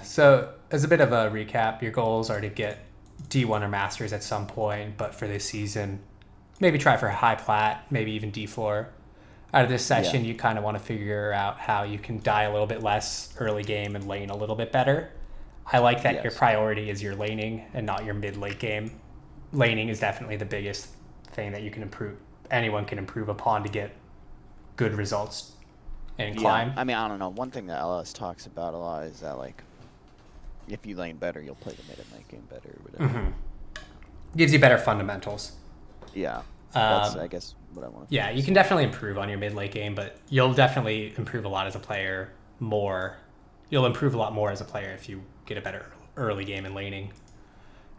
So as a bit of a recap, your goals are to get D1 or Masters at some point, but for this season, maybe try for a high Plat, maybe even D4. Out of this Yeah. session, you kind of want to figure out how you can die a little bit less early game and lane a little bit better. I like that your Yes. priority is your laning and not your mid late game. Laning is definitely the biggest thing that you can improve. Anyone can improve upon to get good results and Yeah. climb. I mean, I don't know. One thing that LS talks about a lot is that, like, if you lane better, you'll play the mid and late game better or whatever. Gives you better fundamentals. Yeah. That's, I guess, what I want to Yeah, you can definitely improve on your mid late game, but you'll definitely improve a lot as a player more. You'll improve a lot more as a player if you get a better early game in laning.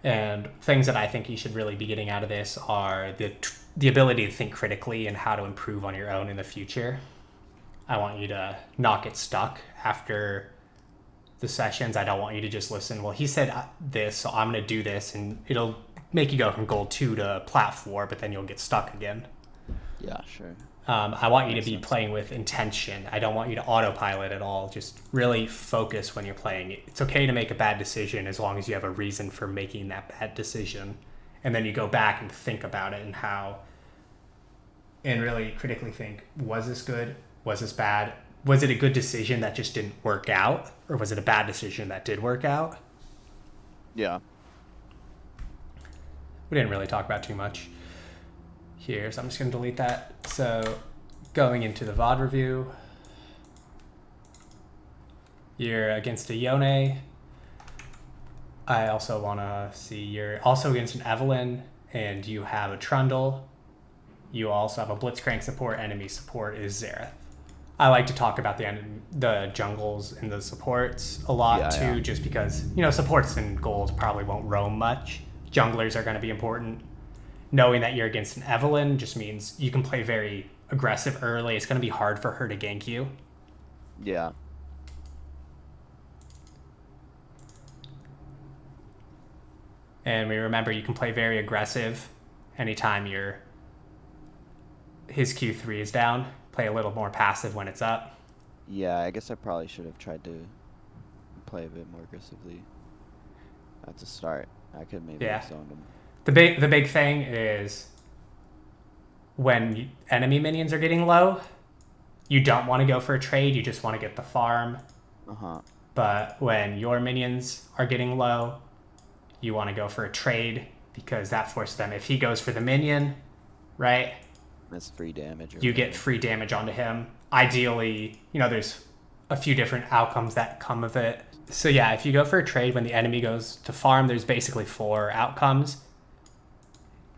And things that I think you should really be getting out of this are the ability to think critically and how to improve on your own in the future. I want you to not get stuck after the sessions. I don't want you to just listen, well, he said this, so I'm going to do this, and it'll make you go from gold 2 to plat 4, but then you'll get stuck again. Yeah, sure. I want you Makes to be sense. playing with intention. I don't want you to autopilot at all. Just really focus when you're playing. It's okay to make a bad decision as long as you have a reason for making that bad decision. And then you go back and think about it and really critically think, was this good? Was this bad? Was it a good decision that just didn't work out? Or was it a bad decision that did work out? Yeah. We didn't really talk about too much here, so I'm just going to delete that. So going into the VOD review, you're against a Yone. I also want to see you're also against an Evelyn, and you have a Trundle. You also have a Blitzcrank support. Enemy support is Xerath. I like to talk about the jungles and the supports a lot too, just because, supports in gold probably won't roam much. Junglers are going to be important. Knowing that you're against an Evelyn just means you can play very aggressive early. It's going to be hard for her to gank you. Yeah. And we remember you can play very aggressive anytime his Q3 is down. Play a little more passive when it's up. Yeah, I guess I probably should have tried to play a bit more aggressively at the start. I could maybe have zoned him. The big thing is when enemy minions are getting low, you don't want to go for a trade. You just want to get the farm. But when your minions are getting low, you want to go for a trade because that forces them. If he goes for the minion, right? That's free damage. You get free damage onto him. Ideally, there's a few different outcomes that come of it. So yeah, if you go for a trade when the enemy goes to farm, there's basically 4 outcomes.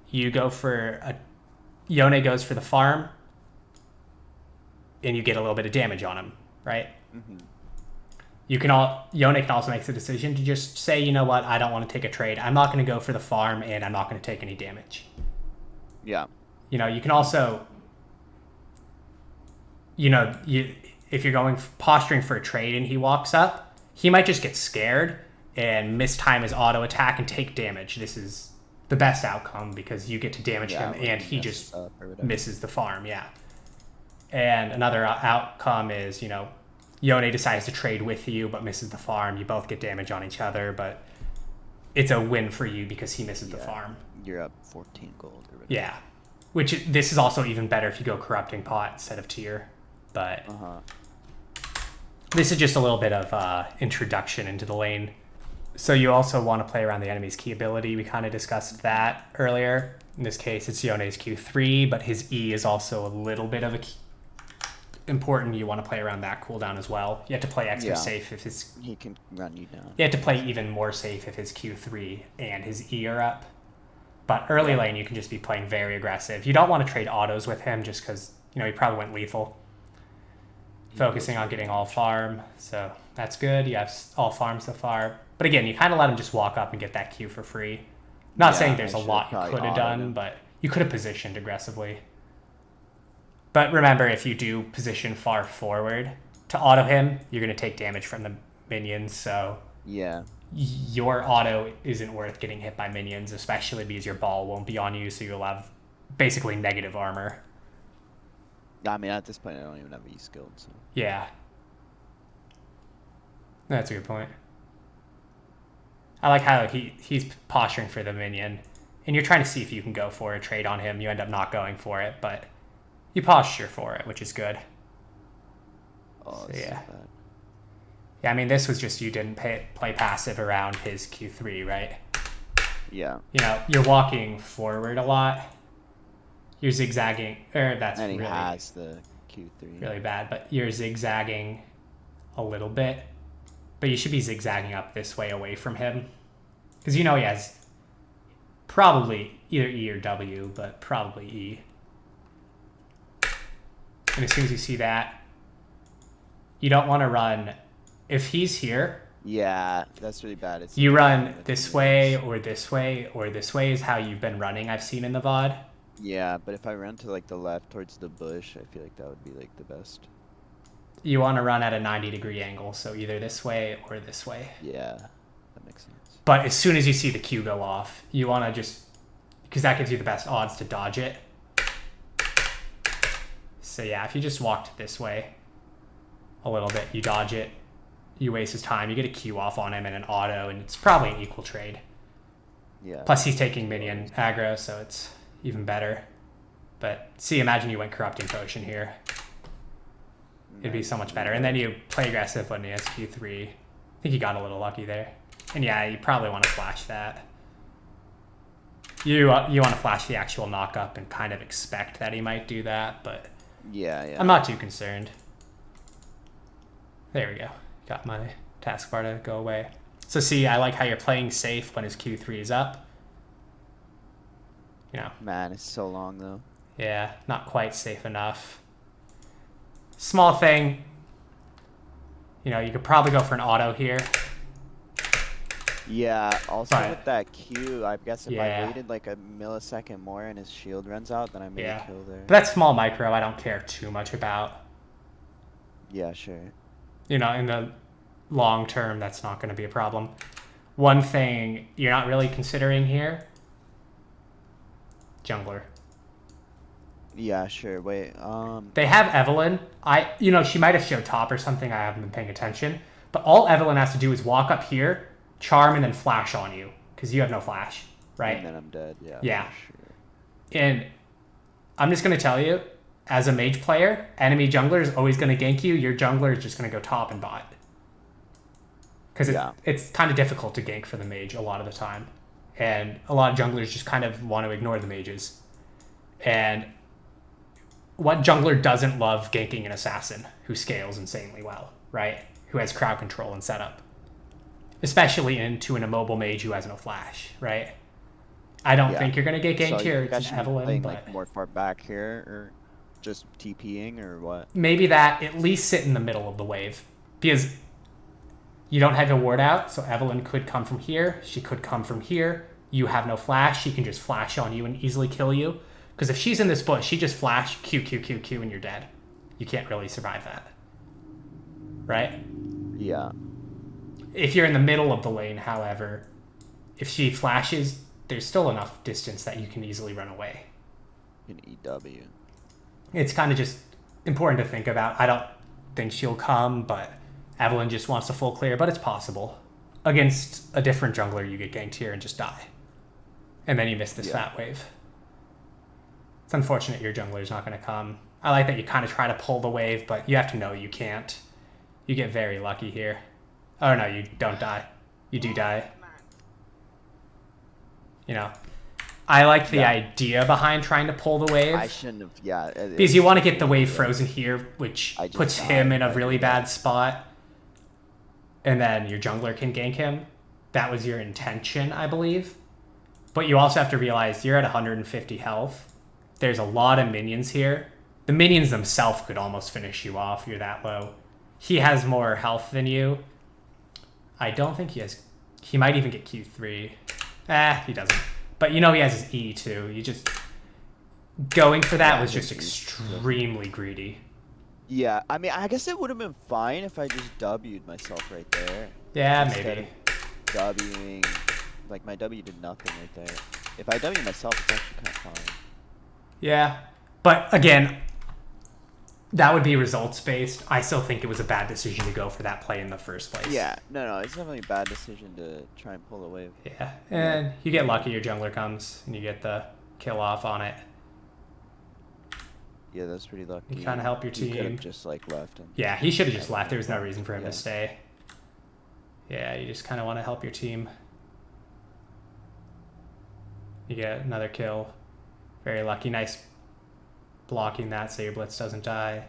You go for Yone goes for the farm, and you get a little bit of damage on him, right? Yone can also make the decision to just say, you know what, I don't want to take a trade. I'm not going to go for the farm, and I'm not going to take any damage. Yeah. You can also, if you're going posturing for a trade and he walks up, he might just get scared and mistime his auto attack and take damage. This is the best outcome because you get to damage him and he just misses the farm. Yeah. And another outcome is, Yone decides to trade with you but misses the farm. You both get damage on each other, but it's a win for you because he misses the farm. You're up 14 gold or whatever. Yeah. Which this is also even better if you go corrupting pot instead of tier. But this is just a little bit of introduction into the lane. So you also want to play around the enemy's key ability. We kind of discussed that earlier. In this case, it's Yone's Q3, but his E is also a little bit of important. You want to play around that cooldown as well. You have to play extra safe if he can run you down. You have to play even more safe if his Q3 and his E are up. But early lane, you can just be playing very aggressive. You don't want to trade autos with him just because, he probably went lethal. Focusing on getting all farm. So that's good. You have all farm so far. But again, you kind of let him just walk up and get that Q for free. Not saying there's a lot you could have done, but you could have positioned aggressively. But remember, if you do position far forward to auto him, you're going to take damage from the minions. So yeah, your auto isn't worth getting hit by minions, especially because your ball won't be on you, so you'll have basically negative armor. I mean, at this point, I don't even have E skilled. So. Yeah. That's a good point. I like how he's posturing for the minion, and you're trying to see if you can go for a trade on him. You end up not going for it, but you posture for it, which is good. Oh, So, yeah. So bad. Yeah, I mean, this was just you didn't play passive around his Q3, right? Yeah. You know, you're walking forward a lot. You're zigzagging, or that's And he really, has the Q3. really bad, but you're zigzagging a little bit. But you should be zigzagging up this way away from him. Because you know he has probably either E or W, but probably E. And as soon as you see that, you don't want to run. If he's here, Yeah, that's really bad. you run this way or this way or this way is how you've been running, I've seen in the VOD. Yeah, but if I run to like the left towards the bush, I feel like that would be like the best. You want to run at a 90-degree angle, so either this way or this way. Yeah, that makes sense. But as soon as you see the Q go off, you want to just, because that gives you the best odds to dodge it. So yeah, if you just walked this way a little bit, you dodge it, you waste his time, you get a Q off on him and an auto, and it's probably an equal trade. Yeah. Plus he's taking minion aggro, so it's even better. But see, imagine you went Corrupting Potion here. It'd be so much better. And then you play aggressive when he has Q3. I think you got a little lucky there. And yeah, you probably want to flash that. You want to flash the actual knock up and kind of expect that he might do that, but Yeah. I'm not too concerned. There we go. Got my taskbar to go away. So see, I like how you're playing safe when his Q3 is up. You know. Man, it's so long though. Yeah, not quite safe enough. Small thing. You know, you could probably go for an auto here. Yeah, also But- with that Q, I guess if I Yeah. waited like a millisecond more and his shield runs out, then I made Yeah. a kill there. But that small micro I don't care too much about. Yeah, sure. You know, in the long term, that's not going to be a problem. One thing you're not really considering here, jungler. Yeah, sure. Wait, They have Evelyn. She might have showed top or something. I haven't been paying attention. But all Evelyn has to do is walk up here, charm, and then flash on you. Because you have no flash, right? and then I'm dead. Yeah. Yeah. For sure. And I'm just going to tell you, as a mage player, enemy jungler is always going to gank you. Your jungler is just going to go top and bot. Because it's kind of difficult to gank for the mage a lot of the time. And a lot of junglers just kind of want to ignore the mages. And what jungler doesn't love ganking an assassin who scales insanely well, right? Who has crowd control and setup. Especially into an immobile mage who has no flash, right? I don't think you're going to get ganked So here. you guys It's should be Evelyn, playing but like more far back here, or just TPing, or what? maybe that at least sit in the middle of the wave. Because you don't have a ward out, so Evelyn could come from here. She could come from here. You have no flash. She can just flash on you and easily kill you. Because if she's in this bush, she just flash Q, Q, Q, Q, and you're dead. You can't really survive that. Right? Yeah. If you're in the middle of the lane, however, if she flashes, there's still enough distance that you can easily run away. In EW. It's kind of just important to think about. I don't think she'll come, but Evelyn just wants a full clear, but it's possible. Against a different jungler, you get ganked here and just die. And then you miss this fat wave. It's unfortunate your jungler is not going to come. I like that you kind of try to pull the wave, but you have to know you can't. You get very lucky here. Oh no, you don't die. You do die. You know, I like the idea behind trying to pull the wave. I shouldn't have. Yeah. Because you want to get the wave frozen here, which I just puts died, him in a but really yeah. bad spot. And then your jungler can gank him. That was your intention, I believe. But you also have to realize you're at 150 health. There's a lot of minions here. The minions themselves could almost finish you off. You're that low. He has more health than you. I don't think he has... He might even get Q3. He doesn't. But you know he has his E too. You just... Going for that was just extremely greedy. Yeah, I mean, I guess it would have been fine if I just W'd myself right there. Yeah, Instead maybe. of W'ing, like my W did nothing right there. If I W myself, it's actually kind of fine. Yeah. But again, that would be results based. I still think it was a bad decision to go for that play in the first place. Yeah, no, it's definitely a bad decision to try and pull a wave. Yeah, and you get lucky. Your jungler comes and you get the kill off on it. Yeah, that's pretty lucky. You kind of help your team. He could have just like left him. Yeah, he should have just left. There was no reason for him to stay. Yeah, you just kind of want to help your team. You get another kill. Very lucky. Nice blocking that so your blitz doesn't die.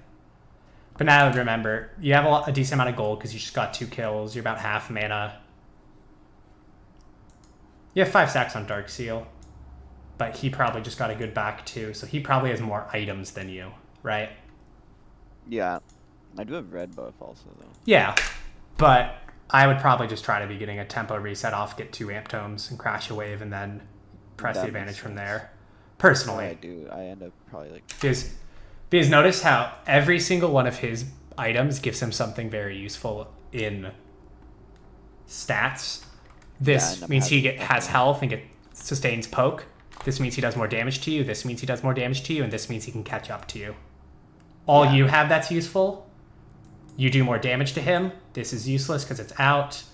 But now remember, you have a decent amount of gold because you just got 2 kills. You're about half mana. You have 5 stacks on Dark Seal. But he probably just got a good back too. So he probably has more items than you, right? Yeah. I do have red buff also though. Yeah. But I would probably just try to be getting a tempo reset off, get 2 amp tomes and crash a wave and then press the advantage from there. Personally. I do. I end up probably like... Because notice how every single one of his items gives him something very useful in stats. This means he has health and sustains poke. This means he does more damage to you. This means he does more damage to you. And this means he can catch up to you. All you have that's useful. You do more damage to him. This is useless because it's out.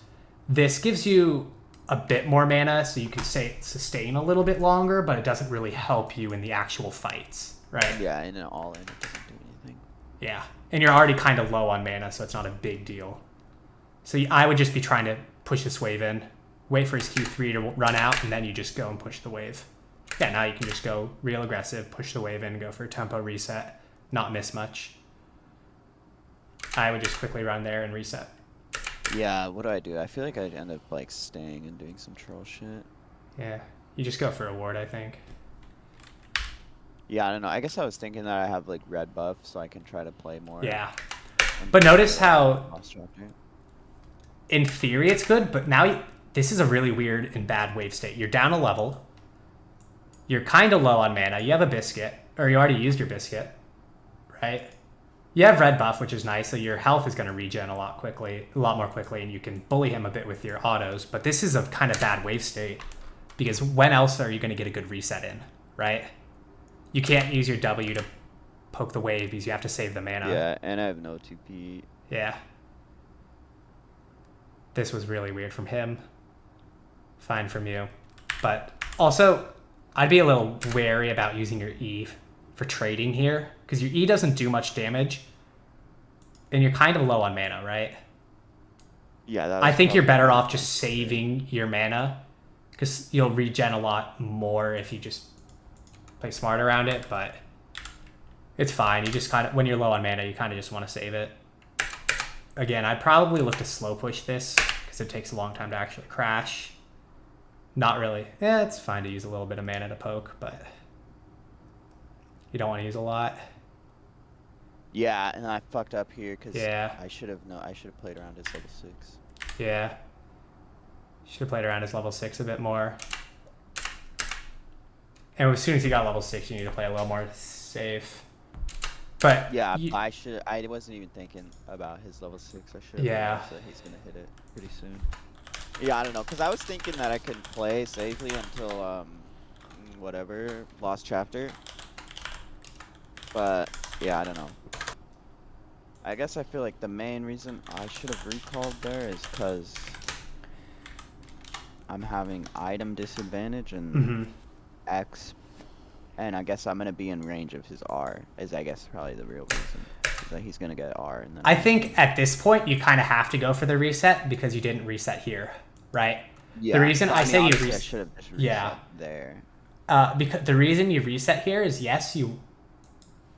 This gives you a bit more mana so you can sustain a little bit longer, but it doesn't really help you in the actual fights, right? Yeah, in an all-in, it doesn't do anything. Yeah, and you're already kind of low on mana, so it's not a big deal. So I would just be trying to push this wave in, wait for his Q3 to run out, and then you just go and push the wave. Yeah, now you can just go real aggressive, push the wave in, go for a tempo reset, not miss much. I would just quickly run there and reset. Yeah, what do? I feel like I'd end up like staying and doing some troll shit. Yeah, you just go for a ward, I think. Yeah, I don't know. I guess I was thinking that I have like red buff so I can try to play more. Yeah. But notice how in theory it's good, but now this is a really weird and bad wave state. You're down a level. You're kind of low on mana. You have a biscuit, or you already used your biscuit, right? You have red buff, which is nice, so your health is going to regen a lot more quickly, and you can bully him a bit with your autos. But this is a kind of bad wave state, because when else are you going to get a good reset in, right? You can't use your W to poke the wave because you have to save the mana. Yeah, and I have no 2P. Yeah. This was really weird from him. Fine from you. But also, I'd be a little wary about using your E for trading here, because your E doesn't do much damage, and you're kind of low on mana, right? Yeah, I think you're better off just saving your mana, because you'll regen a lot more if you just play smart around it, but it's fine. You just kind of, when you're low on mana, you kind of just want to save it. Again, I'd probably look to slow push this, because it takes a long time to actually crash. Not really. Yeah, it's fine to use a little bit of mana to poke, but you don't want to use a lot. Yeah, and I fucked up here because Yeah. I should have played around his level 6. Yeah. Should have played around his level 6 a bit more. And as soon as you got level 6, you need to play a little more safe. But yeah, I wasn't even thinking about his level 6. I should have realized that he's gonna hit it pretty soon. Yeah, I don't know, because I was thinking that I could play safely until whatever, Lost Chapter. But yeah, I don't know. I guess I feel like the main reason I should have recalled there is because I'm having item disadvantage and X, and I guess I'm gonna be in range of his R. Is I guess probably the real reason. Is that he's gonna get R, and then I think at this point you kind of have to go for the reset because you didn't reset here, right? Yeah. The reason I say you I should have just reset there. Because the reason you reset here is yes,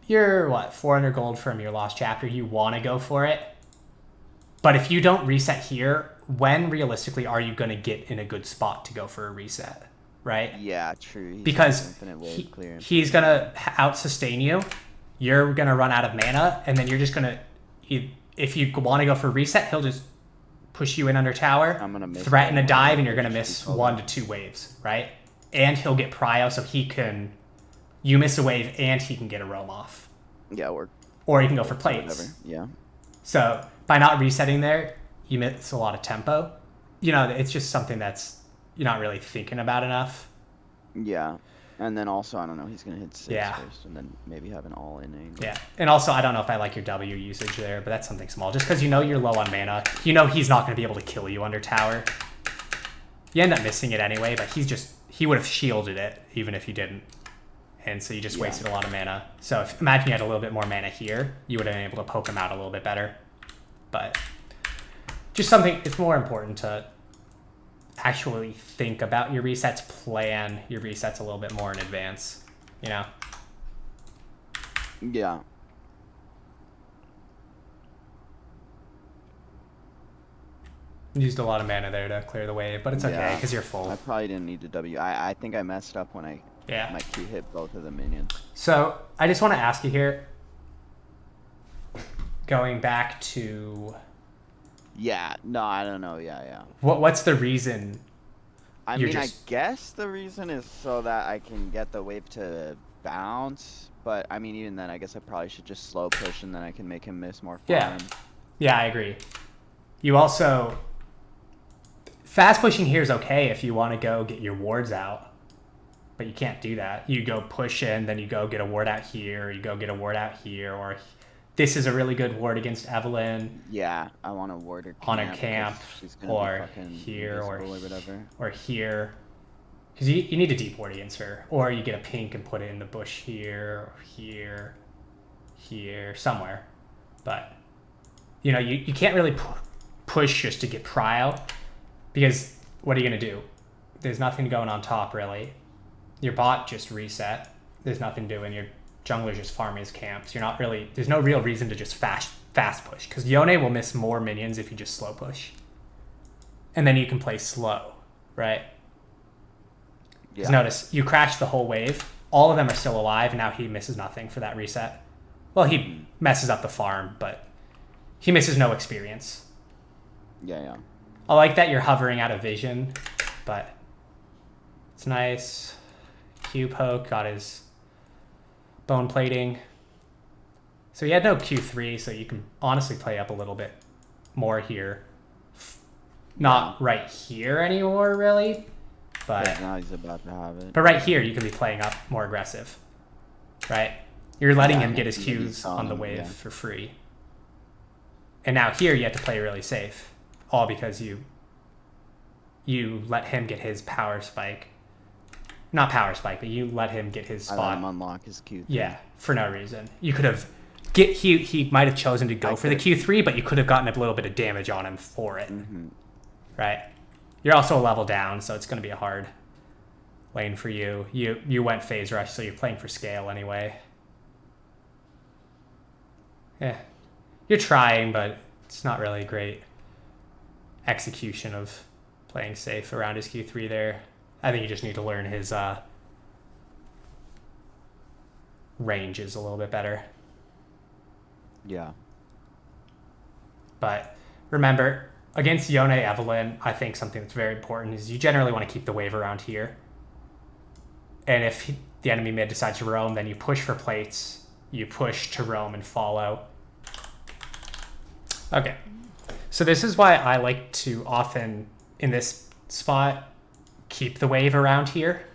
you're what, 400 gold from your Lost Chapter. You want to go for it, but if you don't reset here, when realistically are you going to get in a good spot to go for a reset, right? Yeah, true. Because he's going to out-sustain you. You're going to run out of mana, and then you're just going to... If you want to go for a reset, he'll just push you in under tower, threaten a dive, and you're going to miss 1 to 2 waves, right? And he'll get prio, so he can... You miss a wave, and he can get a roam off. Yeah, or you can go for plates. Whatever. Yeah. So by not resetting there, you miss a lot of tempo. You know, it's just something that's you're not really thinking about enough. Yeah. And then also, I don't know, he's going to hit 6 first and then maybe have an all-in angle. Yeah, and also, I don't know if I like your W usage there, but that's something small. Just because you know you're low on mana, you know he's not going to be able to kill you under tower. You end up missing it anyway, but he would have shielded it even if you didn't. And so you just wasted a lot of mana. So imagine you had a little bit more mana here, you would have been able to poke him out a little bit better. But just something, it's more important to actually think about your resets, plan your resets a little bit more in advance, you know? Yeah. Used a lot of mana there to clear the wave, but it's okay because you're full. I probably didn't need the W. I think I messed up when my Q hit both of the minions. So I just want to ask you here, going back to... Yeah, no, I don't know. Yeah. What's the reason? I mean, I guess the reason is so that I can get the wave to bounce. But I mean, even then, I guess I probably should just slow push and then I can make him miss more farm. Yeah, I agree. You also... Fast pushing here is okay if you want to go get your wards out. But you can't do that. You go push in, then you go get a ward out here, or you go get a ward out here, or... This is a really good ward against Evelyn. Yeah, I want to ward her on a camp, or here, or whatever, or here, because you need a deep ward against her, or you get a pink and put it in the bush here, or here, somewhere. But you know, you can't really push just to get prio, because what are you gonna do? There's nothing going on top really. Your bot just reset. There's nothing doing. Your jungler's just farming his camps. You're not really... There's no real reason to just fast push. Because Yone will miss more minions if you just slow push. And then you can play slow, right? Because notice, you crash the whole wave. All of them are still alive, and now he misses nothing for that reset. Well, he messes up the farm, but he misses no experience. Yeah. I like that you're hovering out of vision, but it's nice. Q poke, got his... bone plating. So he had no Q3, so you can honestly play up a little bit more here. Not right here anymore, really. But now he's about to have it. But right here, you can be playing up more aggressive. Right? You're letting him get his Qs on the wave for free. And now here, you have to play really safe. All because you let him get his power spike. Not power spike, but you let him get his spot. I let him unlock his Q3. Yeah, for no reason. You could have... He might have chosen to go for the Q3, but you could have gotten a little bit of damage on him for it. Right? You're also a level down, so it's going to be a hard lane for you. You went phase rush, so you're playing for scale anyway. Yeah. You're trying, but it's not really great execution of playing safe around his Q3 there. I think you just need to learn his ranges a little bit better. Yeah. But remember, against Yone Evelyn, I think something that's very important is you generally want to keep the wave around here. And if the enemy mid decides to roam, then you push for plates. You push to roam and follow. Okay. So this is why I like to often, in this spot, keep the wave around here.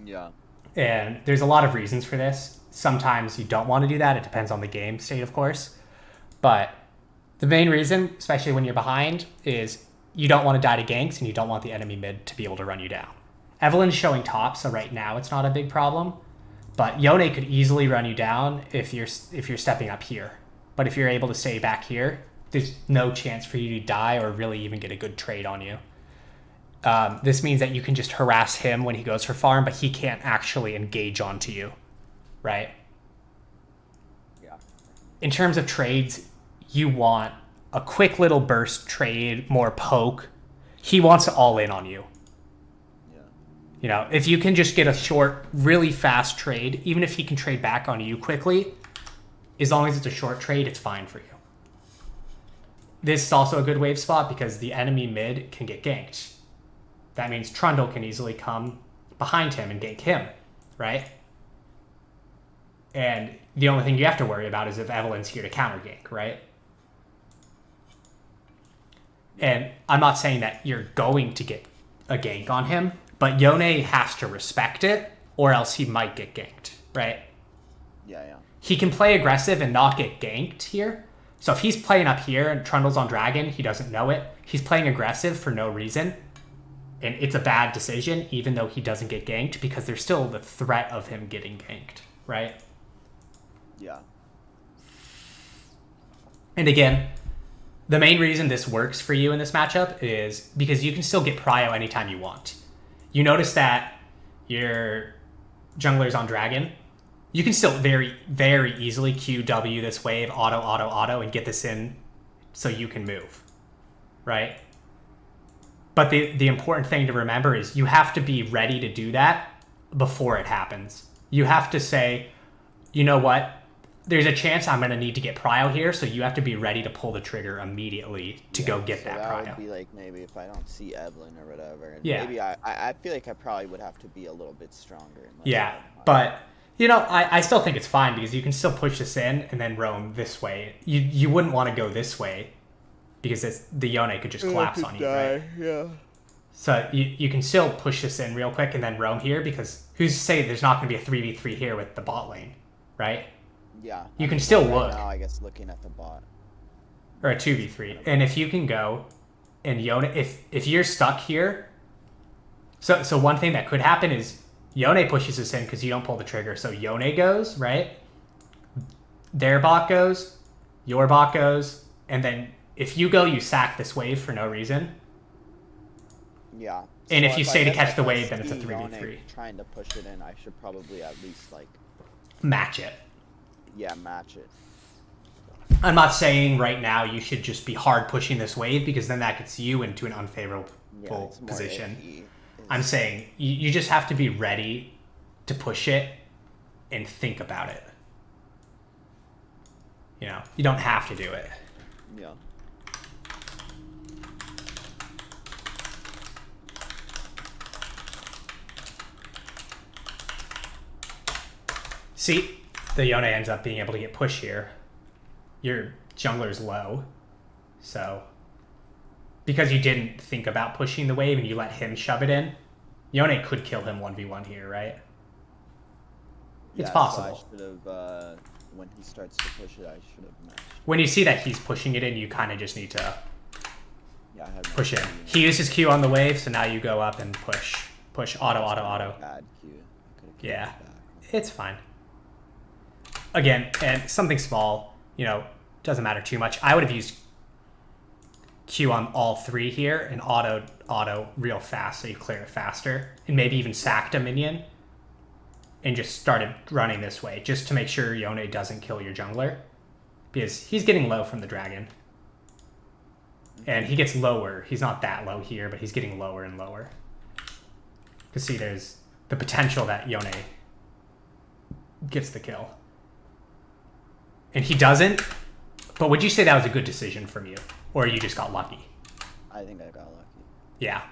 Yeah. And there's a lot of reasons for this. Sometimes you don't want to do that. It depends on the game state, of course. But the main reason, especially when you're behind, is you don't want to die to ganks and you don't want the enemy mid to be able to run you down. Evelyn's showing top, so right now it's not a big problem. But Yone could easily run you down if you're stepping up here. But if you're able to stay back here, there's no chance for you to die or really even get a good trade on you. This means that you can just harass him when he goes for farm, but he can't actually engage onto you, right? Yeah. In terms of trades, you want a quick little burst trade, more poke. He wants to all in on you. Yeah. You know, if you can just get a short, really fast trade, even if he can trade back on you quickly, as long as it's a short trade, it's fine for you. This is also a good wave spot because the enemy mid can get ganked. That means Trundle can easily come behind him and gank him, right? And the only thing you have to worry about is if Evelyn's here to counter gank, right? And I'm not saying that you're going to get a gank on him, but Yone has to respect it or else he might get ganked, right? Yeah. He can play aggressive and not get ganked here. So if he's playing up here and Trundle's on Dragon, he doesn't know it. He's playing aggressive for no reason. And it's a bad decision, even though he doesn't get ganked, because there's still the threat of him getting ganked, right? Yeah. And again, the main reason this works for you in this matchup is because you can still get prio anytime you want. You notice that your jungler's on Dragon. You can still very, very easily QW this wave, auto, and get this in so you can move, right? But the important thing to remember is you have to be ready to do that before it happens. You have to say, you know what? There's a chance I'm going to need to get prio here, so you have to be ready to pull the trigger immediately to go get that prio. That would be like maybe if I don't see Evelyn or whatever. And yeah. Maybe I feel like I probably would have to be a little bit stronger. Yeah, but you know, I still think it's fine because you can still push this in and then roam this way. You wouldn't want to go this way because the Yone could just collapse on you, right? Yeah. So you can still push this in real quick and then roam here because who's to say there's not going to be a 3v3 here with the bot lane, right? Yeah. You can still right look. Now, I guess looking at the bot. Or a 2v3. And if you can go and Yone, if you're stuck here, so one thing that could happen is Yone pushes this in because you don't pull the trigger. So Yone goes, right? Their bot goes, your bot goes, and then if you go, you sack this wave for no reason. Yeah. And so if you stay to catch the I wave, then it's a see 3v3. Yone trying to push it in, I should probably at least like match it. Yeah, match it. I'm not saying right now you should just be hard pushing this wave because then that gets you into an unfavorable position. I'm saying you just have to be ready to push it and think about it. You know, you don't have to do it. Yeah. See, the Yone ends up being able to get push here. Your jungler's low, so because you didn't think about pushing the wave and you let him shove it in, Yone could kill him 1v1 here, right? It's possible. So I should have, when he starts to push it, I should have matched. When you see that he's pushing it in, you kind of just need to push it. Q. He used his Q on the wave, so now you go up and push, auto. Bad Q. Yeah, it's fine. Again, and something small, you know, doesn't matter too much. I would have used Q on all three here and auto real fast so you clear it faster. And maybe even sacked a minion and just started running this way just to make sure Yone doesn't kill your jungler. Because he's getting low from the dragon. And he gets lower. He's not that low here, but he's getting lower and lower. Because see, there's the potential that Yone gets the kill. And he doesn't, but would you say that was a good decision from you? Or you just got lucky? I think I got lucky. Yeah.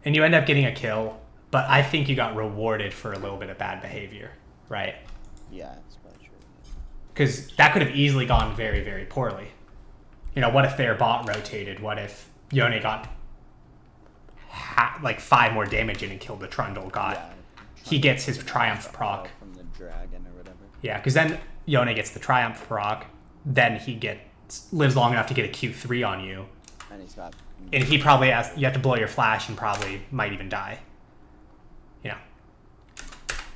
And you end up getting a kill, but I think you got rewarded for a little bit of bad behavior, right? Yeah, that's probably true. Because that could have easily gone very, very poorly. You know, what if their bot rotated? What if Yone got like 5 more damage in and killed the Trundle? He gets his Triumph proc. From the dragon or whatever. Yeah, because then Yone gets the Triumph proc, then he lives long enough to get a Q3 on you. And he's got... And he probably you have to blow your flash and probably might even die. You know.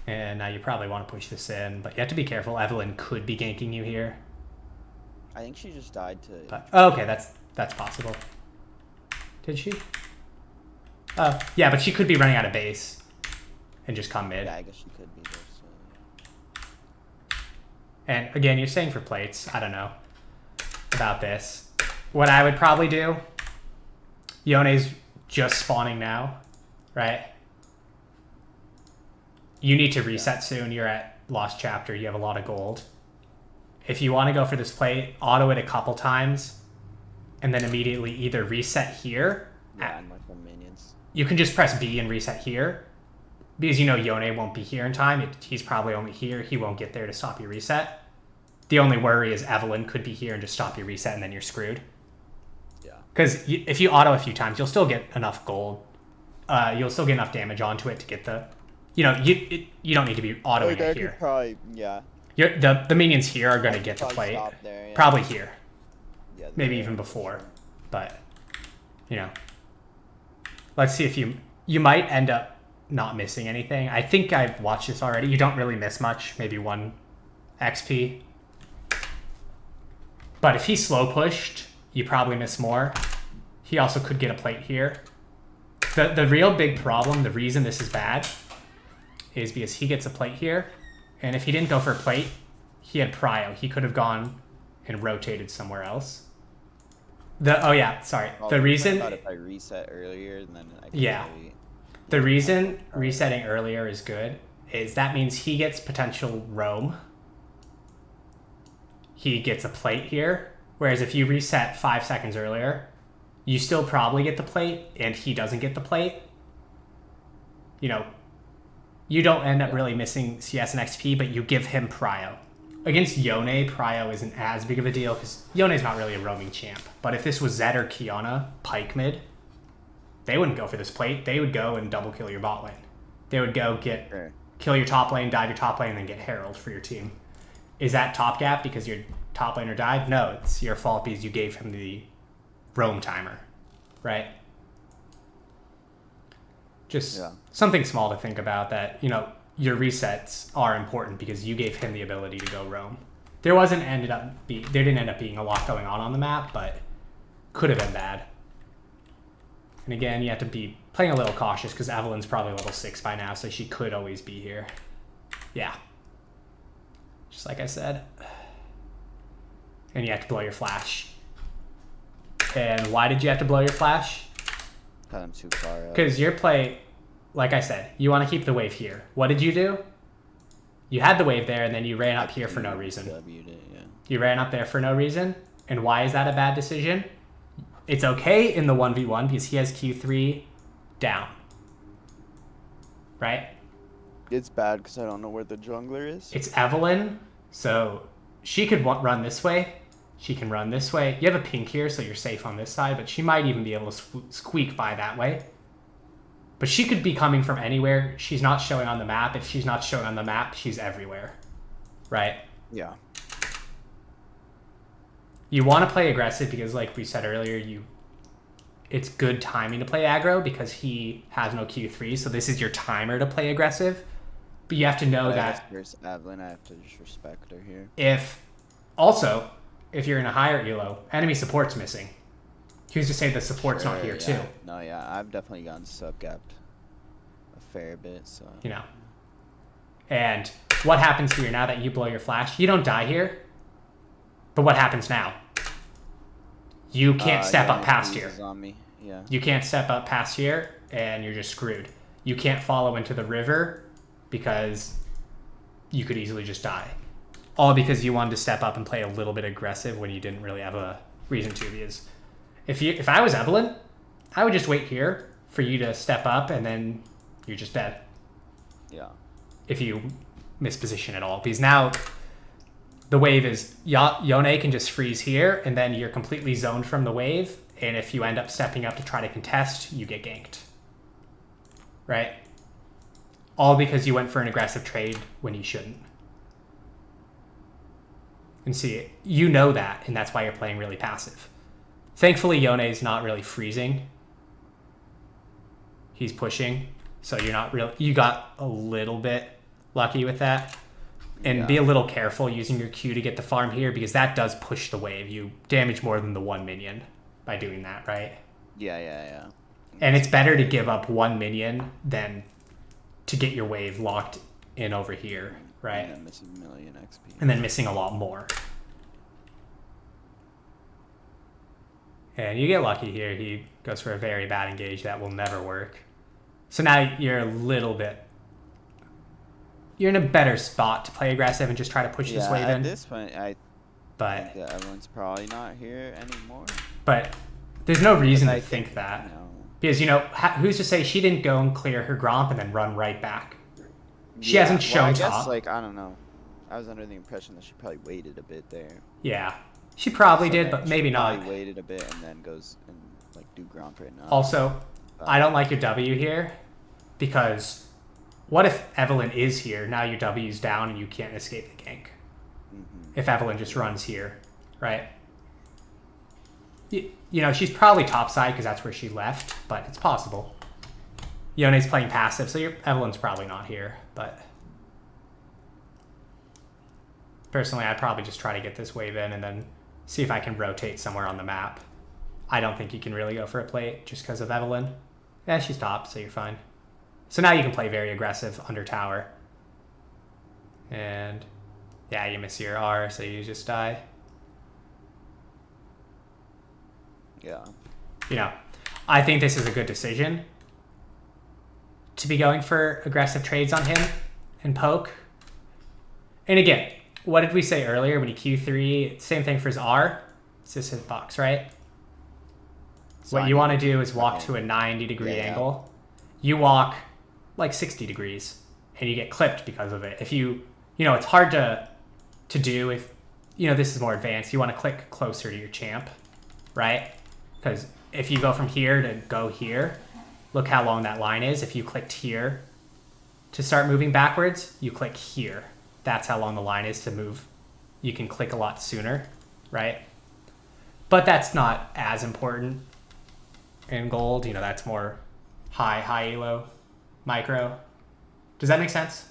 And now you probably want to push this in, but you have to be careful. Evelyn could be ganking you here. I think she just died to... But, oh, okay, that's possible. Did she? Oh, yeah, but she could be running out of base and just come mid. Yeah, I guess she could be there, so... And again, you're saying for plates. I don't know about this. What I would probably do, Yone's just spawning now, right? You need to reset soon. You're at Lost Chapter. You have a lot of gold. If you want to go for this plate, auto it a couple times, and then immediately either reset here. Yeah, and like the minions. You can just press B and reset here, because you know Yone won't be here in time. He's probably only here. He won't get there to stop your reset. The only worry is Evelyn could be here and just stop your reset, and then you're screwed. Yeah. Because if you auto a few times, you'll still get enough gold. You'll still get enough damage onto it to get the you know, you don't need to be autoing it here. Probably, yeah. The minions here are going to get the plate. There, yeah. Probably here. Yeah, maybe even before. But, you know. Let's see if you might end up not missing anything. I think I've watched this already. You don't really miss much. Maybe 1 XP. But if he's slow pushed, you probably miss more. He also could get a plate here. The real big problem, the reason this is bad, is because he gets a plate here. And if he didn't go for a plate, he had prio. He could have gone and rotated somewhere else. Oh yeah, sorry. The reason... if I reset earlier, then I can really... The reason resetting earlier is good is that means he gets potential roam. He gets a plate here. Whereas if you reset 5 seconds earlier, you still probably get the plate, and he doesn't get the plate. You know, you don't end up really missing CS and XP, but you give him prio. Against Yone, prio isn't as big of a deal, because Yone's not really a roaming champ. But if this was Zed or Kiana, pike mid, they wouldn't go for this plate. They would go and double kill your bot lane. They would go kill your top lane, dive your top lane, and then get Herald for your team. Is that top gap because your top laner died? No, it's your fault because you gave him the roam timer, right? Just something small to think about that, you know, your resets are important because you gave him the ability to go roam. There didn't end up being a lot going on the map, but could have been bad. And again, you have to be playing a little cautious because Evelyn's probably level 6 by now, so she could always be here. Yeah. Just like I said. And you have to blow your flash. And why did you have to blow your flash? Because I'm too far up. Because your play, like I said, you want to keep the wave here. What did you do? You had the wave there, and then you ran up here for no reason. You ran up there for no reason. And why is that a bad decision? It's okay in the 1v1 because he has Q3 down. Right? It's bad because I don't know where the jungler is. It's Evelyn, so she could run this way. She can run this way. You have a pink here, so you're safe on this side, but she might even be able to squeak by that way. But she could be coming from anywhere. She's not showing on the map. If she's not showing on the map, she's everywhere. Right? Yeah. You want to play aggressive because, like we said earlier, it's good timing to play aggro because he has no Q3, so this is your timer to play aggressive. But you have to know that... There's Evelyn, I have to just respect her here. If you're in a higher elo, enemy support's missing. Who's to say the support's not here too? No, yeah, I've definitely gotten sub-gapped a fair bit, so... You know. And what happens here now that you blow your flash? You don't die here. But what happens now? You can't step up past here. On me. Yeah. You can't step up past here, and you're just screwed. You can't follow into the river because you could easily just die. All because you wanted to step up and play a little bit aggressive when you didn't really have a reason to. Because if I was Evelyn, I would just wait here for you to step up, and then you're just dead. Yeah. If you misposition at all. Because now... the wave is, Yone can just freeze here, and then you're completely zoned from the wave, and if you end up stepping up to try to contest, you get ganked. Right? All because you went for an aggressive trade when you shouldn't. And see, you know that, and that's why you're playing really passive. Thankfully, Yone is not really freezing. He's pushing, so you got a little bit lucky with that. And be a little careful using your Q to get the farm here because that does push the wave. You damage more than the 1 minion by doing that, right? Yeah. And it's better to give up 1 minion than to get your wave locked in over here, right? And then missing a million XP. And then missing a lot more. And you get lucky here. He goes for a very bad engage that will never work. So now you're a little bit... you're in a better spot to play aggressive and just try to push this wave in. At this point, I think that everyone's probably not here anymore. But there's no reason to think that. No. Because, you know, who's to say she didn't go and clear her Gromp and then run right back? She hasn't shown top. I guess, like, I don't know. I was under the impression that she probably waited a bit there. Yeah. She probably did, but maybe not. Probably waited a bit and then goes and, like, do Gromp right now. Also, I don't like your W here because... what if Evelyn is here? Now your W's down and you can't escape the gank. If Evelyn just runs here, right? You know, she's probably topside because that's where she left, but it's possible. Yone's playing passive, so Evelyn's probably not here, but... Personally, I'd probably just try to get this wave in and then see if I can rotate somewhere on the map. I don't think you can really go for a plate just because of Evelyn. Yeah, she's top, so you're fine. So now you can play very aggressive under tower. And yeah, you miss your R, so you just die. Yeah. You know, I think this is a good decision to be going for aggressive trades on him and poke. And again, what did we say earlier when he Q3? Same thing for his R. It's just his box, right? So what you want to do is walk to a 90-degree angle. You walk like 60 degrees, and you get clipped because of it. If you know, it's hard to do if, you know, this is more advanced. You want to click closer to your champ, right? Because if you go from here to go here, look how long that line is. If you clicked here to start moving backwards, you click here. That's how long the line is to move. You can click a lot sooner, right? But that's not as important in gold. You know, that's more high elo, micro. Does that make sense?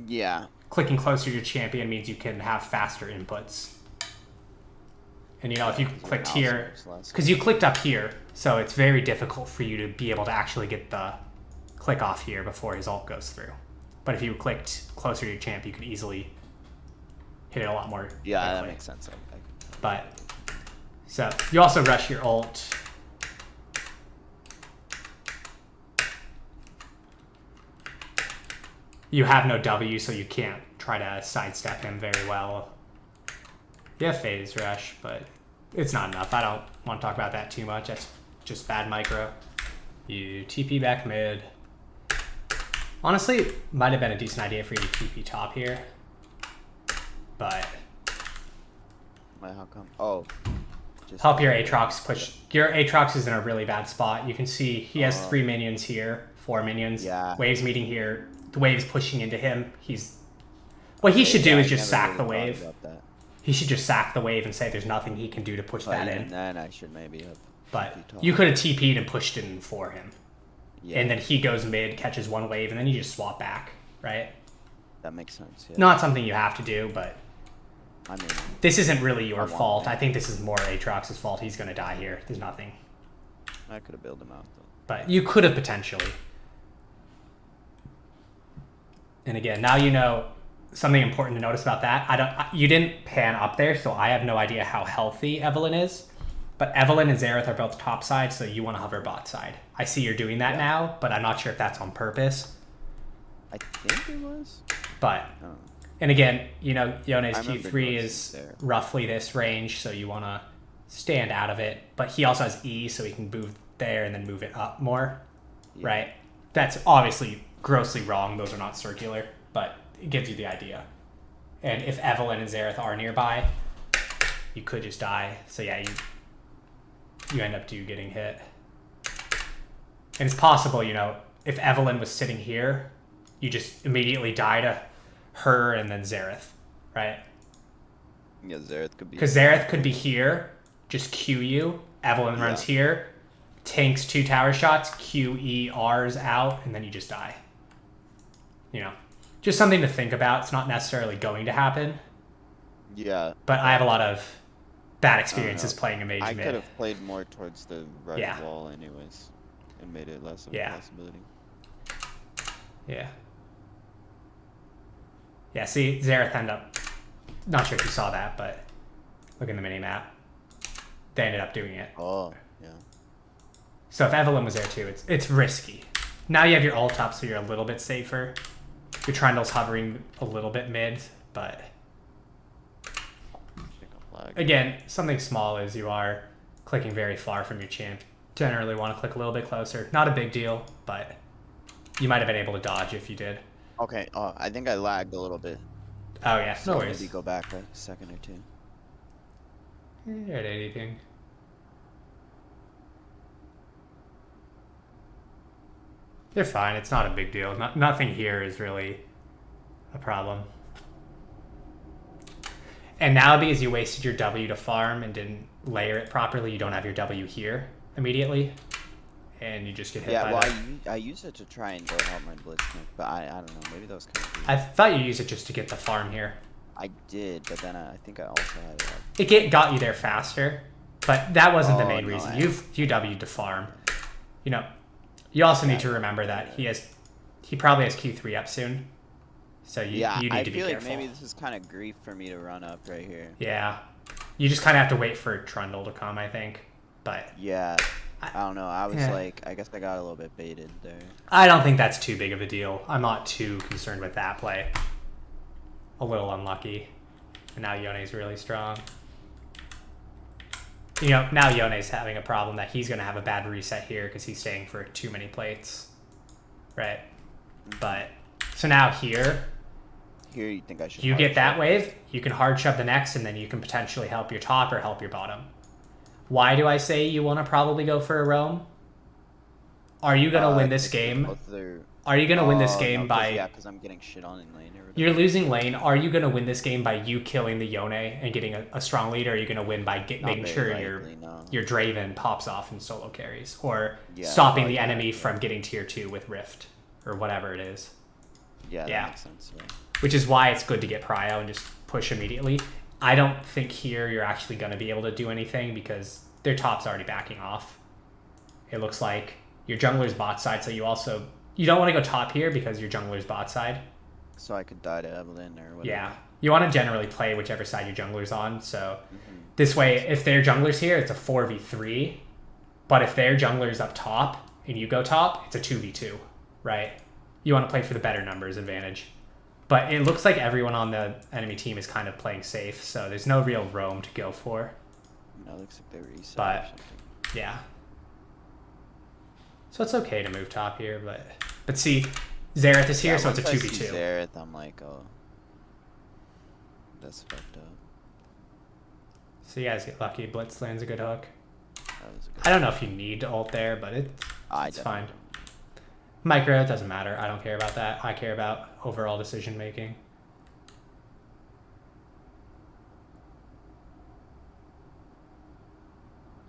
Yeah. Clicking closer to your champion means you can have faster inputs. And you know, if you clicked here, because you clicked up here, so it's very difficult for you to be able to actually get the click off here before his ult goes through. But if you clicked closer to your champ, you could easily hit it a lot more. Yeah, quickly. that makes sense. But, so, you also rush your ult. You have no W, so you can't try to sidestep him very well. You have phase rush, but it's not enough. I don't want to talk about that too much. That's just bad micro. You TP back mid. Honestly, it might have been a decent idea for you to TP top here. But... Wait, how come? Oh. Just help your Aatrox push. Your Aatrox is in a really bad spot. You can see he has 3 minions here, 4 minions. Yeah. Waves meeting here. The wave's pushing into him. What he should do is just sack the wave. He should just sack the wave and say there's nothing he can do to push that in. Then I should maybe have. But you could have TP'd and pushed in for him. Yeah. And then he goes mid, catches 1 wave, and then you just swap back, right? That makes sense. Yeah. Not something you have to do, but I mean, this isn't really your fault. I think this is more Aatrox's fault. He's going to die here. There's nothing. I could have bailed him out, though. But you could have potentially. And again, now you know something important to notice about that. You didn't pan up there, so I have no idea how healthy Evelyn is. But Evelyn and Xerath are both top side, so you want to hover bot side. I see you're doing that now, but I'm not sure if that's on purpose. I think it was. But, and again, you know, Yone's Q3 is roughly this range, so you want to stand out of it. But he also has E, so he can move there and then move it up more, right? That's obviously grossly wrong. Those are not circular, but it gives you the idea. And if Evelyn and Xerath are nearby, you could just die. So yeah, you end up getting hit. And it's possible, you know, if Evelyn was sitting here, you just immediately die to her and then Xerath, right? Yeah, Xerath could be. Because Xerath could be here, just Q you. Evelyn runs here, tanks 2 tower shots, QERs out, and then you just die. You know, just something to think about. It's not necessarily going to happen. Yeah. But I have a lot of bad experiences playing a mage mid. I could have played more towards the right wall anyways, and made it less of a possibility. Yeah. Yeah, see, Xerath ended up, not sure if you saw that, but look in the mini-map. They ended up doing it. Oh, yeah. So if Evelyn was there too, it's risky. Now you have your ult up, so you're a little bit safer. Your Trundle's hovering a little bit mid, but... Again, something small is you are clicking very far from your champ. Generally want to click a little bit closer. Not a big deal, but you might have been able to dodge if you did. Okay, I think I lagged a little bit. Oh yeah, so no worries. Maybe go back a second or two. You're at anything. They're fine. It's not a big deal. Nothing here is really a problem. And now because you wasted your W to farm and didn't layer it properly, you don't have your W here immediately. And you just get hit by that. I used it to try and go help my blitzkrieg, but I don't know. Maybe that was kind of weird. I thought you used it just to get the farm here. I did, but then I think I also had it. It got you there faster, but that wasn't the main reason. You W'd to farm. You know, you also need to remember that he probably has Q3 up soon. So you need to be careful. I feel like maybe this is kind of grief for me to run up right here. Yeah. You just kind of have to wait for Trundle to come, I think. But yeah. I don't know. I was like, I guess I got a little bit baited there. I don't think that's too big of a deal. I'm not too concerned with that play. A little unlucky. And now Yone's really strong. You know, now Yone's having a problem that he's going to have a bad reset here because he's staying for too many plates. Right? But, so now here you think I should you get that wave, you can hard shove the next, and then you can potentially help your top or help your bottom. Why do I say you want to probably go for a roam? Are you going to win this game? Are you going to win this game by... Yeah, because I'm getting shit on in lane. You're losing lane. Are you going to win this game by you killing the Yone and getting a strong lead, or are you going to win by making sure your Draven pops off and solo carries? Or stopping the enemy from getting tier 2 with Rift, or whatever it is? Yeah, that makes sense. Yeah. Which is why it's good to get Prio and just push immediately. I don't think here you're actually going to be able to do anything because their top's already backing off. It looks like your jungler's bot side, so you don't want to go top here because your jungler's bot side. So I could die to Evelyn or whatever. Yeah. You want to generally play whichever side your jungler's on, so this way, if their jungler's here, it's a 4v3, but if their jungler's up top and you go top, it's a 2v2, right? You want to play for the better numbers advantage. But it looks like everyone on the enemy team is kind of playing safe, so there's no real roam to go for. No, it looks like they reset or something. Yeah. So it's okay to move top here, but see, Xerath is here, so it's a 2v2. Xerath, I'm like, oh, that's fucked up. So you guys get lucky. Blitz lands a good hook. I don't know if you need to ult there, but it's fine. Micro, it doesn't matter. I don't care about that. I care about overall decision making.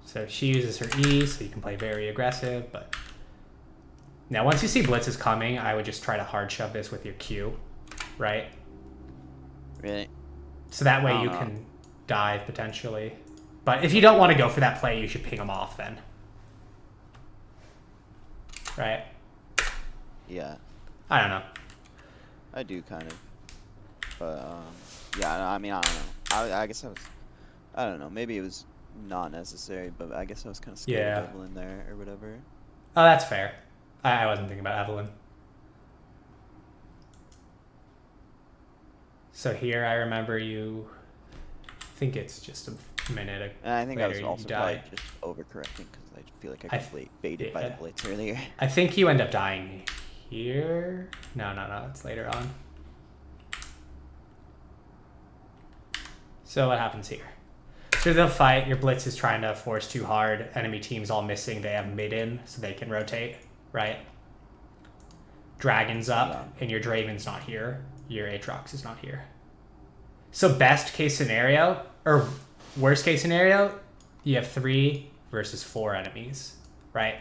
So she uses her E, so you can play very aggressive, but now once you see Blitz is coming, I would just try to hard shove this with your Q, right? Really? So that way you can dive potentially. But if you don't want to go for that play, you should ping them off then. Right? Yeah. I don't know. I do kind of. But, yeah, I mean, I don't know. I guess I don't know. Maybe it was not necessary, but I guess I was kind of scared of Evelyn there or whatever. Oh, that's fair. I wasn't thinking about Evelyn. So here I remember you... I think it's just a minute and I think I was also probably just overcorrecting because I feel like I got baited by the Blitz earlier. I think you end up dying here. No, it's later on. So what happens here? Through the fight, your Blitz is trying to force too hard. Enemy team's all missing. They have mid in, so they can rotate, right? Dragon's up, and your Draven's not here. Your Aatrox is not here. So best case scenario, or worst case scenario, you have 3 versus 4 enemies, right?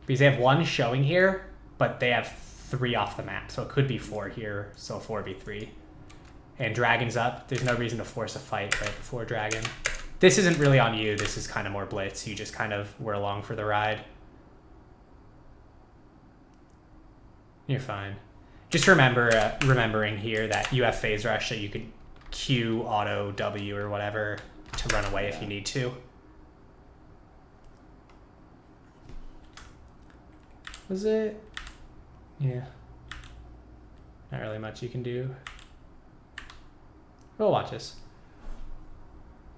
Because they have 1 showing here, but they have 3 off the map, so it could be 4 here, so 4v3. And Dragon's up. There's no reason to force a fight right before Dragon. This isn't really on you. This is kind of more Blitz. You just kind of were along for the ride. You're fine. Just remembering here that you have Phase Rush, so you could Q, auto, W, or whatever to run away if you need to. Was it? Yeah. Not really much you can do. We'll watch this.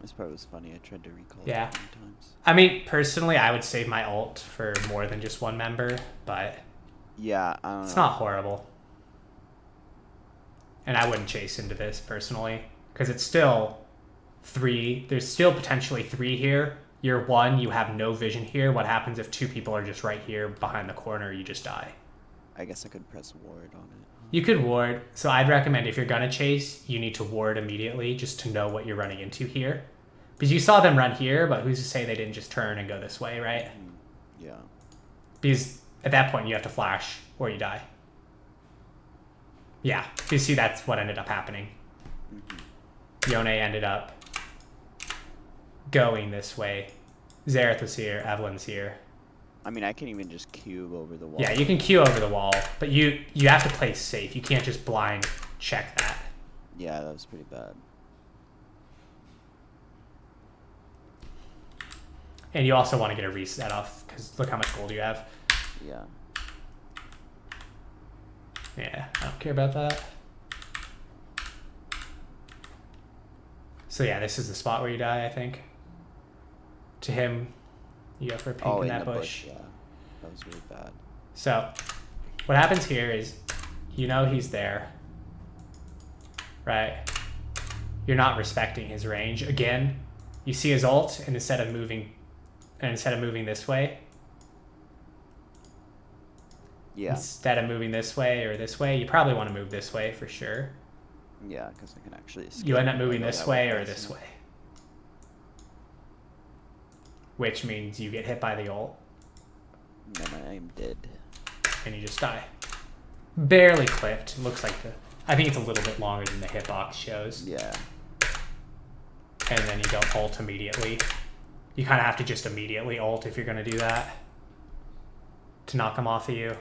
This part was funny. I tried to recall it a few times. I mean, personally, I would save my ult for more than just 1 member, but yeah, I don't know. It's not horrible. And I wouldn't chase into this personally, because it's still 3. There's still potentially 3 here. You're 1, you have no vision here. What happens if 2 people are just right here behind the corner? You just die, I guess I could press ward on it. You could ward. So I'd recommend if you're going to chase, you need to ward immediately just to know what you're running into here. Because you saw them run here, but who's to say they didn't just turn and go this way, right? Yeah. Because at that point, you have to flash or you die. Yeah, you see that's what ended up happening. Yone ended up going this way. Xerath was here, Evelyn's here. I mean, I can even just cube over the wall. Yeah, you can queue over the wall, but you have to play safe. You can't just blind check that. Yeah, that was pretty bad. And you also want to get a reset off, because look how much gold you have. Yeah. Yeah, I don't care about that. So yeah, this is the spot where you die, I think. To him, you go for a pink in that bush. Yeah, that was really bad. So, what happens here is, you know he's there, right? You're not respecting his range. Again, you see his ult, and instead of moving this way, instead of moving this way or this way, you probably want to move this way for sure. Yeah, because I can actually escape. You end up moving this way or this way. Which means you get hit by the ult. And I am dead. And you just die. Barely clipped. Looks like I think it's a little bit longer than the hitbox shows. Yeah. And then you don't ult immediately. You kind of have to just immediately ult if you're going to do that. To knock him off of you.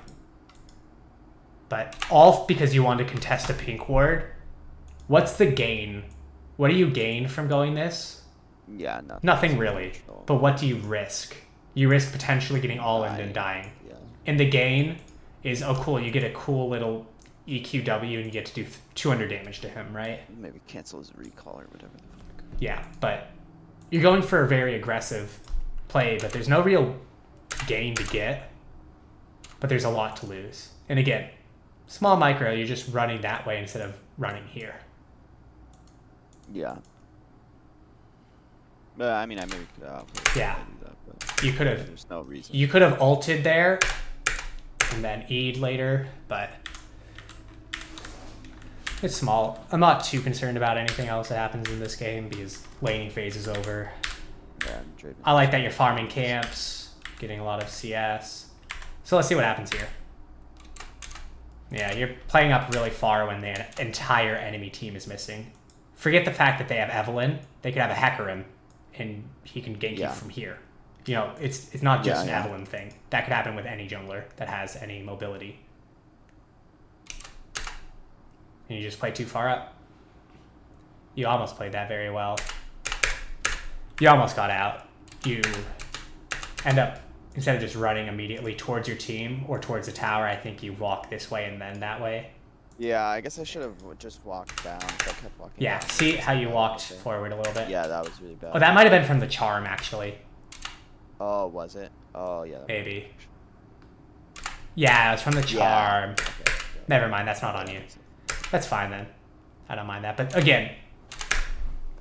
But all because you want to contest a pink ward. What's the gain? What do you gain from going this? Yeah, nothing really. But what do you risk? You risk potentially getting all in and dying. Yeah. And the gain is, oh cool, you get a cool little EQW and you get to do 200 damage to him, right? Maybe cancel his recall or whatever the fuck. Yeah, but you're going for a very aggressive play, but there's no real gain to get. But there's a lot to lose. And again, small micro, you're just running that way instead of running here. Yeah. I mean, I maybe could have. Yeah. Do that, but you could have. There's no reason. You could have ulted there, and then E'd later, but it's small. I'm not too concerned about anything else that happens in this game because laning phase is over. Yeah, I like that you're farming camps, getting a lot of CS. So let's see what happens here. Yeah, you're playing up really far when the entire enemy team is missing. Forget the fact that they have Evelyn. They could have a Hecarim, and he can gank you from here. You know, it's not just an Evelyn thing. That could happen with any jungler that has any mobility. And you just play too far up. You almost played that very well. You almost got out. You end up, instead of just running immediately towards your team or towards the tower, I think you walk this way and then that way. Yeah, I guess I should have just walked down. So I kept walking down. See how you walked forward a little bit? Yeah, that was really bad. Oh, that might have been from the charm, actually. Oh, was it? Oh, yeah. Maybe. Yeah, it was from the charm. Okay. Never mind, that's not on you. That's fine then. I don't mind that. But again,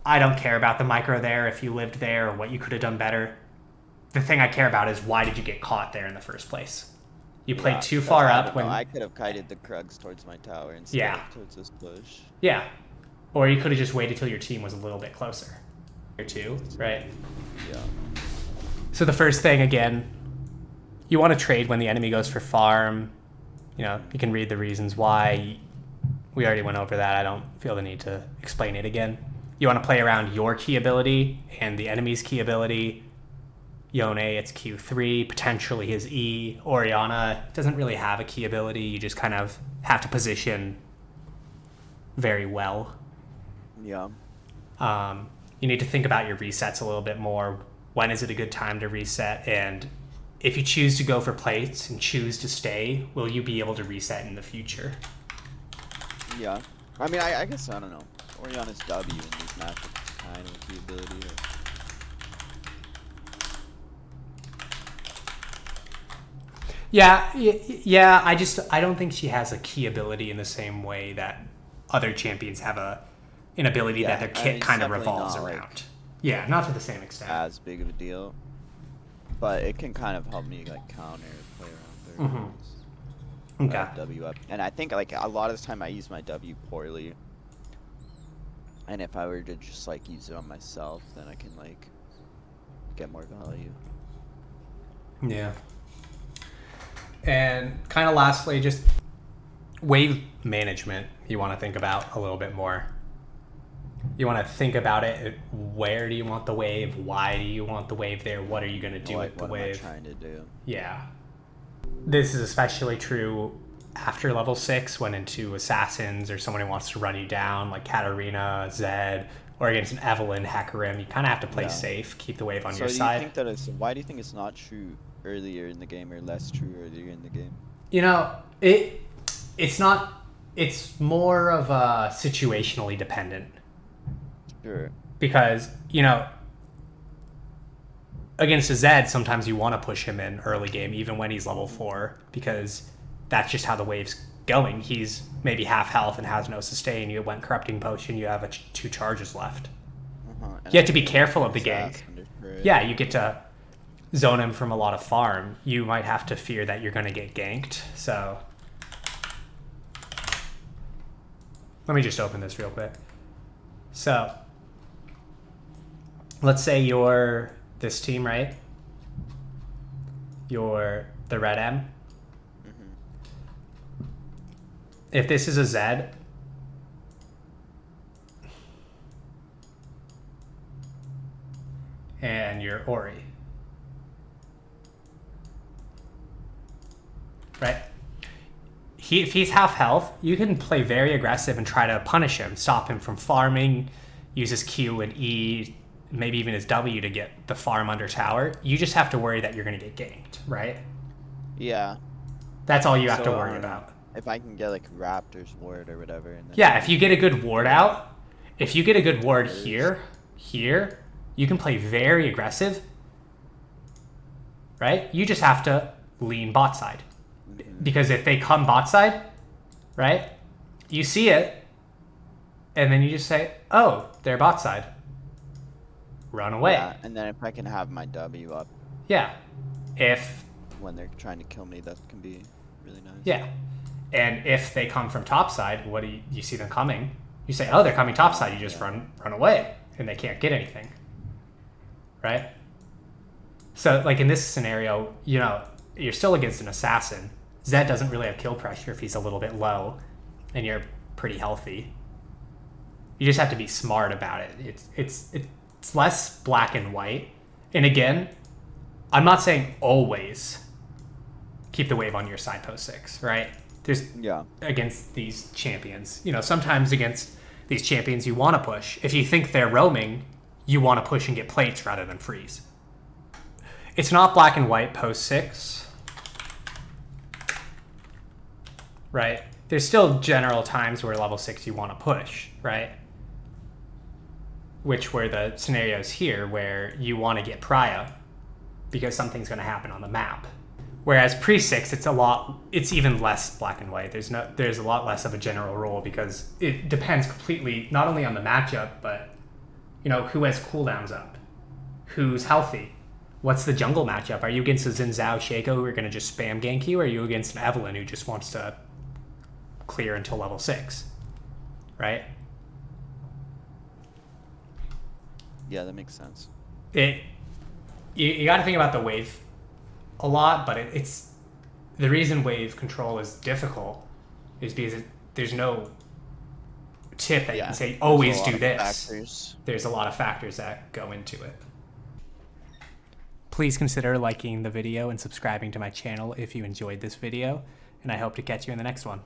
I don't care about the micro there, if you lived there, or what you could have done better. The thing I care about is why did you get caught there in the first place? You played too far up when... I could have kited the Krugs towards my tower instead of towards this bush. Yeah. Or you could have just waited till your team was a little bit closer. Or two, right? Yeah. So the first thing, again, you want to trade when the enemy goes for farm. You know, you can read the reasons why. We already went over that. I don't feel the need to explain it again. You want to play around your key ability and the enemy's key ability. Yone, it's Q3, potentially his E. Orianna doesn't really have a key ability. You just kind of have to position very well. Yeah. You need to think about your resets a little bit more. When is it a good time to reset? And if you choose to go for plates and choose to stay, will you be able to reset in the future? Yeah. I mean, I guess, I don't know. Orianna's W in these matches kind of a key ability. Yeah. I don't think she has a key ability in the same way that other champions have an ability that their kit kind of revolves around. Like, yeah, not to the same extent. As big of a deal, but it can kind of help me like counter play around there. W up. And I think like a lot of the time I use my W poorly. And if I were to just like use it on myself, then I can like get more value. Yeah. And kind of lastly, just wave management you want to think about a little bit more. You want to think about it. Where do you want the wave? Why do you want the wave there? What are you going to do with the wave? What am I trying to do? Yeah. This is especially true after level 6 when into assassins or someone who wants to run you down like Katarina, Zed, or against an Evelyn, Hecarim. You kind of have to play safe, keep the wave on your side. Think that why do you think it's not true earlier in the game or less true earlier in the game? You know, it's not, it's more of a situationally dependent. Sure. Because, you know, against a Zed, sometimes you want to push him in early game, even when he's level 4, because that's just how the wave's going. He's maybe half health and has no sustain. You went Corrupting Potion, you have 2 charges left. You have to be careful of the gank. Yeah, you get to zone him from a lot of farm. You might have to fear that you're going to get ganked, so... Let me just open this real quick. So, let's say you're this team, right? You're the red M. If this is a Zed, and you're Ori, right? If he's half health, you can play very aggressive and try to punish him, stop him from farming, use his Q and E, maybe even his W to get the farm under tower. You just have to worry that you're going to get ganked, right? Yeah. That's all you have to worry about. If I can get like Raptor's ward or whatever. And then yeah, if you get a good ward out, if you get a good ward here, you can play very aggressive, right? You just have to lean bot side. Because if they come bot side, right, you see it, and then you just say, oh, they're bot side. Run away. Yeah, and then if I can have my W up. Yeah. If... when they're trying to kill me, that can be really nice. Yeah. And if they come from top side, what do you see them coming? You say, oh, they're coming top side. You just run away, and they can't get anything. Right? So, like, in this scenario, you know, you're still against an assassin. Zed doesn't really have kill pressure if he's a little bit low, and you're pretty healthy. You just have to be smart about it. It's less black and white. And again, I'm not saying always keep the wave on your side post 6, right? There's against these champions. You know, sometimes against these champions you want to push. If you think they're roaming, you want to push and get plates rather than freeze. It's not black and white post 6. Right? There's still general times where level 6 you want to push, right? Which were the scenarios here where you want to get Pria because something's going to happen on the map. Whereas pre-6, it's even less black and white. There's a lot less of a general rule because it depends completely not only on the matchup, but you know, who has cooldowns up, who's healthy. What's the jungle matchup? Are you against a Xin Zhao Shaco who are going to just spam gank you, or are you against an Evelyn who just wants to clear until level 6, right? Yeah, that makes sense. You got to think about the wave a lot, but it's the reason wave control is difficult is because there's no tip that you can say always do this. There's a lot of factors that go into it. Please consider liking the video and subscribing to my channel if you enjoyed this video, and I hope to catch you in the next one.